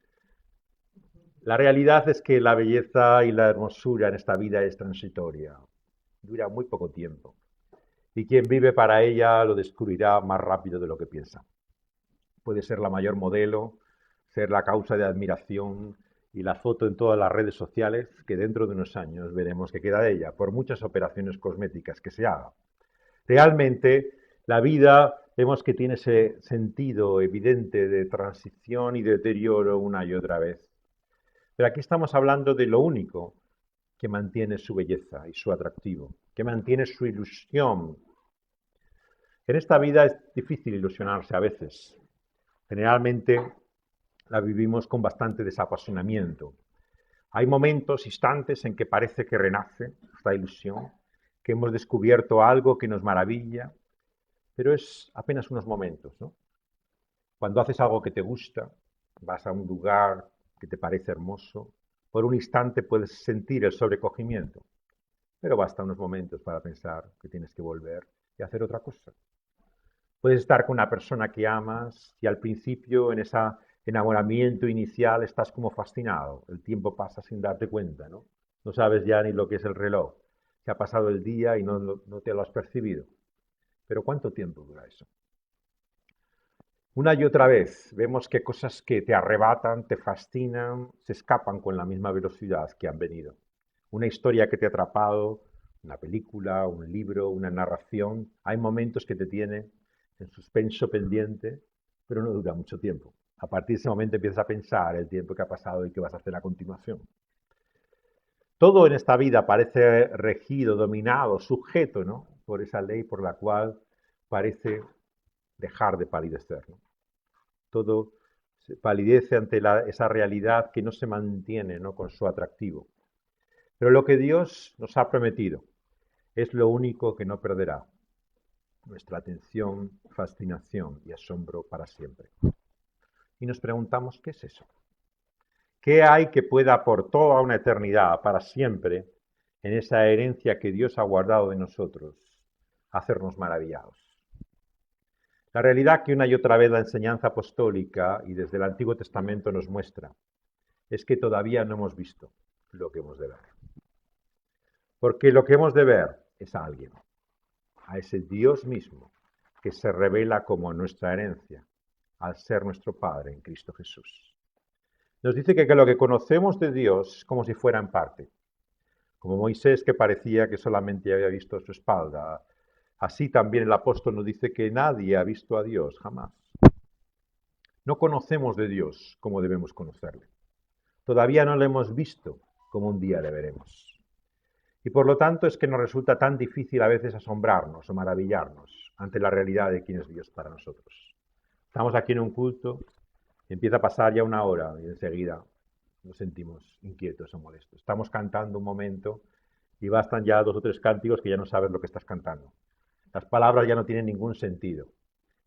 La realidad es que la belleza y la hermosura en esta vida es transitoria, dura muy poco tiempo. Y quien vive para ella lo descubrirá más rápido de lo que piensa. Puede ser la mayor modelo, ser la causa de admiración y la foto en todas las redes sociales que dentro de unos años veremos que queda de ella, por muchas operaciones cosméticas que se haga. Realmente la vida vemos que tiene ese sentido evidente de transición y de deterioro una y otra vez. Pero aquí estamos hablando de lo único que mantiene su belleza y su atractivo, que mantiene su ilusión, En esta vida es difícil ilusionarse a veces. Generalmente la vivimos con bastante desapasionamiento. Hay momentos, instantes en que parece que renace esta ilusión, que hemos descubierto algo que nos maravilla, pero es apenas unos momentos, ¿no? Cuando haces algo que te gusta, vas a un lugar que te parece hermoso, por un instante puedes sentir el sobrecogimiento, pero basta unos momentos para pensar que tienes que volver y hacer otra cosa. Puedes estar con una persona que amas y al principio en ese enamoramiento inicial estás como fascinado. El tiempo pasa sin darte cuenta, ¿no? No sabes ya ni lo que es el reloj. Se ha pasado el día y no te lo has percibido. Pero ¿cuánto tiempo dura eso? Una y otra vez vemos que cosas que te arrebatan, te fascinan, se escapan con la misma velocidad que han venido. Una historia que te ha atrapado, una película, un libro, una narración, hay momentos que te tiene en suspenso pendiente, pero no dura mucho tiempo. A partir de ese momento empiezas a pensar el tiempo que ha pasado y qué vas a hacer a continuación. Todo en esta vida parece regido, dominado, sujeto, ¿no?, por esa ley por la cual parece dejar de palidecer, ¿no? Todo se palidece ante esa realidad que no se mantiene, ¿no?, con su atractivo. Pero lo que Dios nos ha prometido es lo único que no perderá: nuestra atención, fascinación y asombro para siempre. Y nos preguntamos, ¿qué es eso? ¿Qué hay que pueda por toda una eternidad, para siempre, en esa herencia que Dios ha guardado de nosotros, hacernos maravillados? La realidad que una y otra vez la enseñanza apostólica y desde el Antiguo Testamento nos muestra es que todavía no hemos visto lo que hemos de ver. Porque lo que hemos de ver es a alguien, a ese Dios mismo que se revela como nuestra herencia, al ser nuestro Padre en Cristo Jesús. Nos dice que lo que conocemos de Dios es como si fuera en parte, como Moisés, que parecía que solamente había visto su espalda. Así también el apóstol nos dice que nadie ha visto a Dios jamás. No conocemos de Dios como debemos conocerle. Todavía no lo hemos visto como un día le veremos. Y por lo tanto es que nos resulta tan difícil a veces asombrarnos o maravillarnos ante la realidad de quién es Dios para nosotros. Estamos aquí en un culto, empieza a pasar ya una hora y enseguida nos sentimos inquietos o molestos. Estamos cantando un momento y bastan ya 2 o 3 cánticos que ya no sabes lo que estás cantando. Las palabras ya no tienen ningún sentido.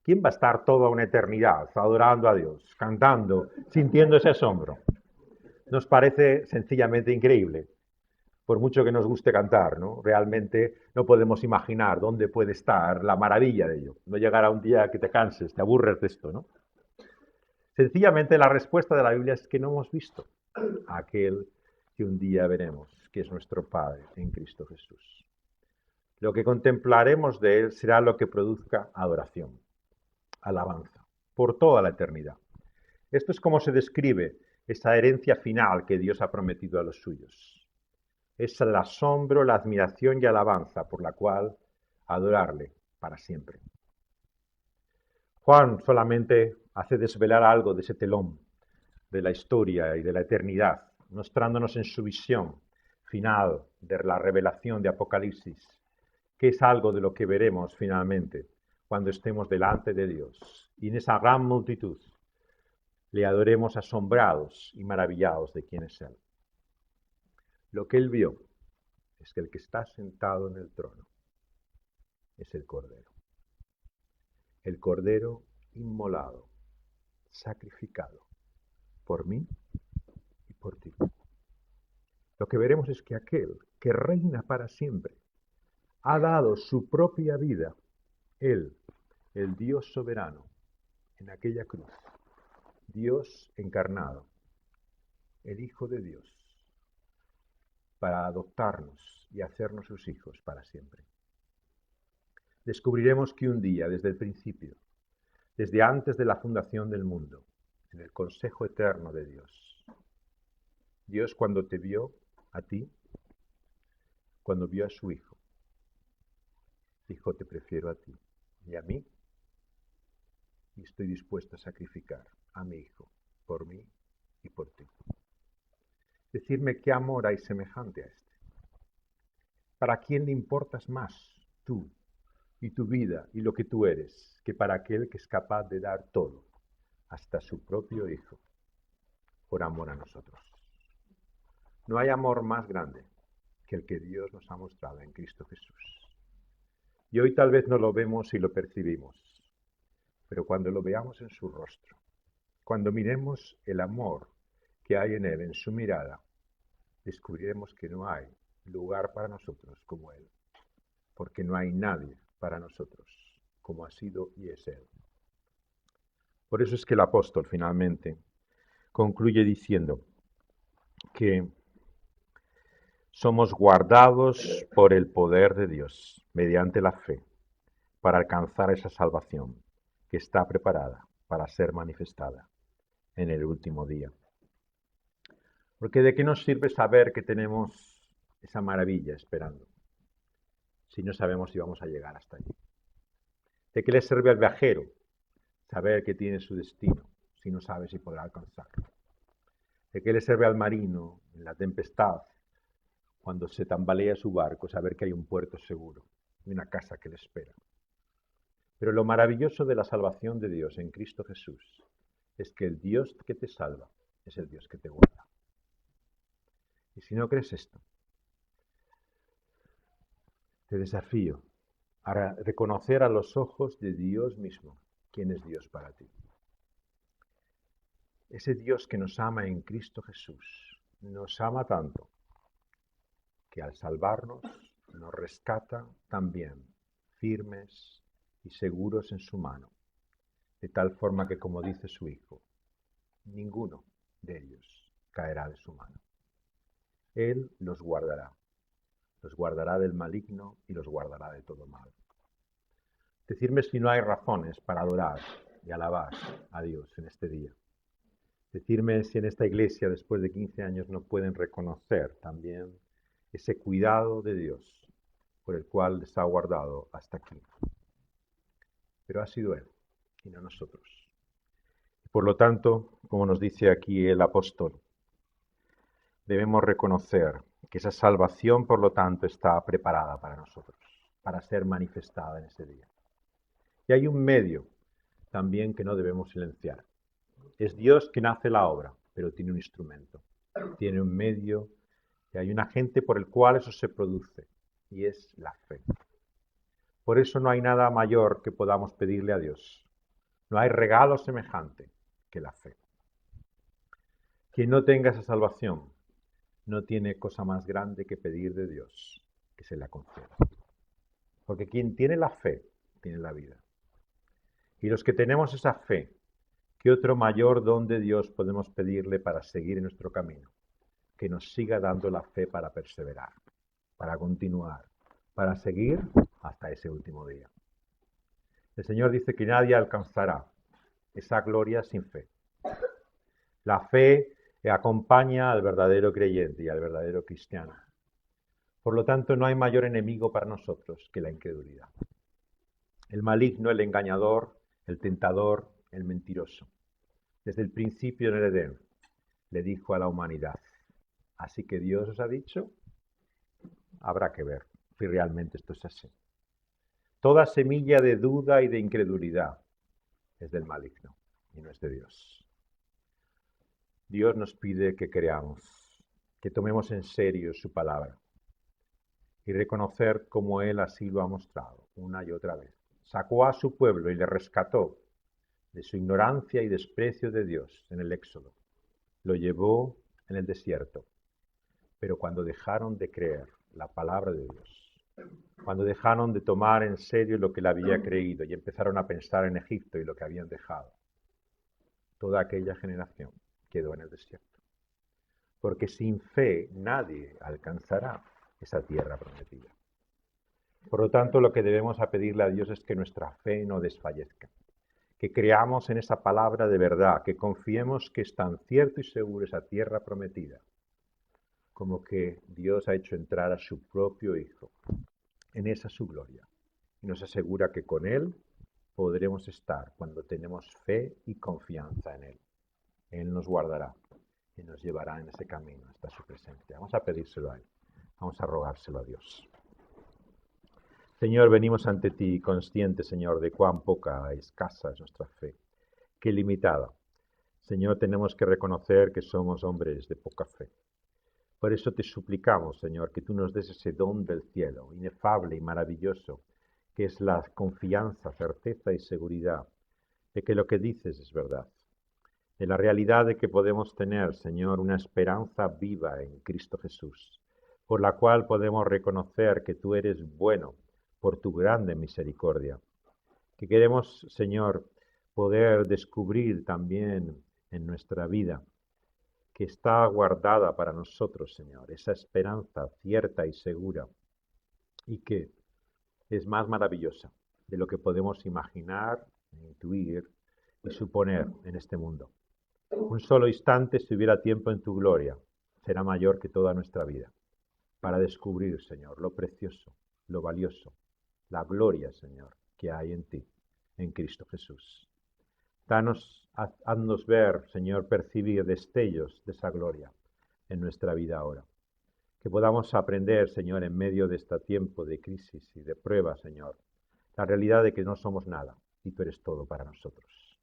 ¿Quién va a estar toda una eternidad adorando a Dios, cantando, sintiendo ese asombro? Nos parece sencillamente increíble, por mucho que nos guste cantar, ¿no? Realmente no podemos imaginar dónde puede estar la maravilla de ello. No llegará un día que te canses, te aburres de esto, ¿no? Sencillamente la respuesta de la Biblia es que no hemos visto a aquel que un día veremos, que es nuestro Padre en Cristo Jesús. Lo que contemplaremos de Él será lo que produzca adoración, alabanza, por toda la eternidad. Esto es como se describe esa herencia final que Dios ha prometido a los suyos. Es el asombro, la admiración y alabanza por la cual adorarle para siempre. Juan solamente hace desvelar algo de ese telón de la historia y de la eternidad, mostrándonos en su visión final de la revelación de Apocalipsis, que es algo de lo que veremos finalmente cuando estemos delante de Dios y en esa gran multitud le adoremos asombrados y maravillados de quién es Él. Lo que Él vio es que el que está sentado en el trono es el Cordero inmolado, sacrificado por mí y por ti. Lo que veremos es que aquel que reina para siempre ha dado su propia vida, Él, el Dios soberano, en aquella cruz, Dios encarnado, el Hijo de Dios, para adoptarnos y hacernos sus hijos para siempre. Descubriremos que un día, desde el principio, desde antes de la fundación del mundo, en el consejo eterno de Dios, Dios cuando te vio a ti, cuando vio a su Hijo, dijo: te prefiero a ti y a mí, y estoy dispuesto a sacrificar a mi Hijo por mí y por ti. Decirme qué amor hay semejante a este. ¿Para quién le importas más tú y tu vida y lo que tú eres que para aquel que es capaz de dar todo, hasta su propio Hijo, por amor a nosotros. No hay amor más grande que el que Dios nos ha mostrado en Cristo Jesús. Y hoy tal vez no lo vemos y lo percibimos, pero cuando lo veamos en su rostro, cuando miremos el amor que hay en Él, en su mirada, descubriremos que no hay lugar para nosotros como Él, porque no hay nadie para nosotros como ha sido y es Él. Por eso es que el apóstol finalmente concluye diciendo que somos guardados por el poder de Dios mediante la fe para alcanzar esa salvación que está preparada para ser manifestada en el último día. Porque ¿de qué nos sirve saber que tenemos esa maravilla esperando si no sabemos si vamos a llegar hasta allí? ¿De qué le sirve al viajero saber que tiene su destino si no sabe si podrá alcanzarlo? ¿De qué le sirve al marino en la tempestad cuando se tambalea su barco saber que hay un puerto seguro y una casa que le espera? Pero lo maravilloso de la salvación de Dios en Cristo Jesús es que el Dios que te salva es el Dios que te guarda. Y si no crees esto, te desafío a reconocer a los ojos de Dios mismo quién es Dios para ti. Ese Dios que nos ama en Cristo Jesús, nos ama tanto que al salvarnos nos rescata también firmes y seguros en su mano, de tal forma que, como dice su Hijo, ninguno de ellos caerá de su mano. Él los guardará del maligno y los guardará de todo mal. Decidme si no hay razones para adorar y alabar a Dios en este día. Decidme si en esta iglesia, después de 15 años, no pueden reconocer también ese cuidado de Dios por el cual les ha guardado hasta aquí. Pero ha sido Él y no nosotros. Por lo tanto, como nos dice aquí el apóstol, debemos reconocer que esa salvación, por lo tanto, está preparada para nosotros, para ser manifestada en ese día. Y hay un medio también que no debemos silenciar. Es Dios quien hace la obra, pero tiene un instrumento, tiene un medio y hay un agente por el cual eso se produce, y es la fe. Por eso no hay nada mayor que podamos pedirle a Dios. No hay regalo semejante que la fe. Quien no tenga esa salvación no tiene cosa más grande que pedir de Dios que se la conceda. Porque quien tiene la fe, tiene la vida. Y los que tenemos esa fe, ¿qué otro mayor don de Dios podemos pedirle para seguir en nuestro camino? Que nos siga dando la fe para perseverar, para continuar, para seguir hasta ese último día. El Señor dice que nadie alcanzará esa gloria sin fe. La fe acompaña al verdadero creyente y al verdadero cristiano. Por lo tanto, no hay mayor enemigo para nosotros que la incredulidad. El maligno, el engañador, el tentador, el mentiroso. Desde el principio en el Edén le dijo a la humanidad: así que Dios os ha dicho, habrá que ver si realmente esto es así. Toda semilla de duda y de incredulidad es del maligno y no es de Dios. Dios nos pide que creamos, que tomemos en serio su palabra y reconocer cómo Él así lo ha mostrado una y otra vez. Sacó a su pueblo y le rescató de su ignorancia y desprecio de Dios en el Éxodo. Lo llevó en el desierto. Pero cuando dejaron de creer la palabra de Dios, cuando dejaron de tomar en serio lo que él había creído y empezaron a pensar en Egipto y lo que habían dejado, toda aquella generación quedó en el desierto. Porque sin fe nadie alcanzará esa tierra prometida. Por lo tanto, lo que debemos a pedirle a Dios es que nuestra fe no desfallezca, que creamos en esa palabra de verdad, que confiemos que es tan cierto y seguro esa tierra prometida, como que Dios ha hecho entrar a su propio Hijo en esa su gloria. Y nos asegura que con Él podremos estar cuando tenemos fe y confianza en Él. Él nos guardará y nos llevará en ese camino hasta su presencia. Vamos a pedírselo a Él. Vamos a rogárselo a Dios. Señor, venimos ante ti conscientes, Señor, de cuán poca, escasa es nuestra fe, qué limitada. Señor, tenemos que reconocer que somos hombres de poca fe. Por eso te suplicamos, Señor, que tú nos des ese don del cielo, inefable y maravilloso, que es la confianza, certeza y seguridad de que lo que dices es verdad, de la realidad de que podemos tener, Señor, una esperanza viva en Cristo Jesús, por la cual podemos reconocer que tú eres bueno por tu grande misericordia, que queremos, Señor, poder descubrir también en nuestra vida que está guardada para nosotros, Señor, esa esperanza cierta y segura, y que es más maravillosa de lo que podemos imaginar, intuir y suponer en este mundo. Un solo instante, si hubiera tiempo en tu gloria, será mayor que toda nuestra vida, para descubrir, Señor, lo precioso, lo valioso, la gloria, Señor, que hay en ti, en Cristo Jesús. Haznos ver, Señor, percibir destellos de esa gloria en nuestra vida ahora. Que podamos aprender, Señor, en medio de este tiempo de crisis y de prueba, Señor, la realidad de que no somos nada y tú eres todo para nosotros.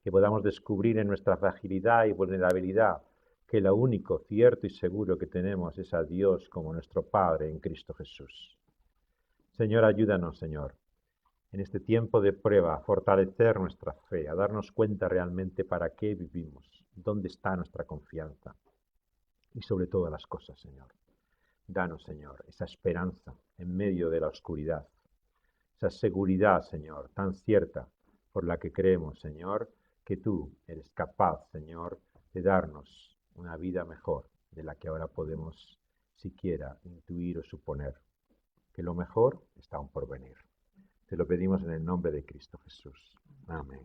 Que podamos descubrir en nuestra fragilidad y vulnerabilidad que lo único cierto y seguro que tenemos es a Dios como nuestro Padre en Cristo Jesús. Señor, ayúdanos, Señor, en este tiempo de prueba, a fortalecer nuestra fe, a darnos cuenta realmente para qué vivimos, dónde está nuestra confianza y sobre todas las cosas, Señor. Danos, Señor, esa esperanza en medio de la oscuridad, esa seguridad, Señor, tan cierta por la que creemos, Señor, que tú eres capaz, Señor, de darnos una vida mejor de la que ahora podemos siquiera intuir o suponer, que lo mejor está aún por venir. Te lo pedimos en el nombre de Cristo Jesús. Amén.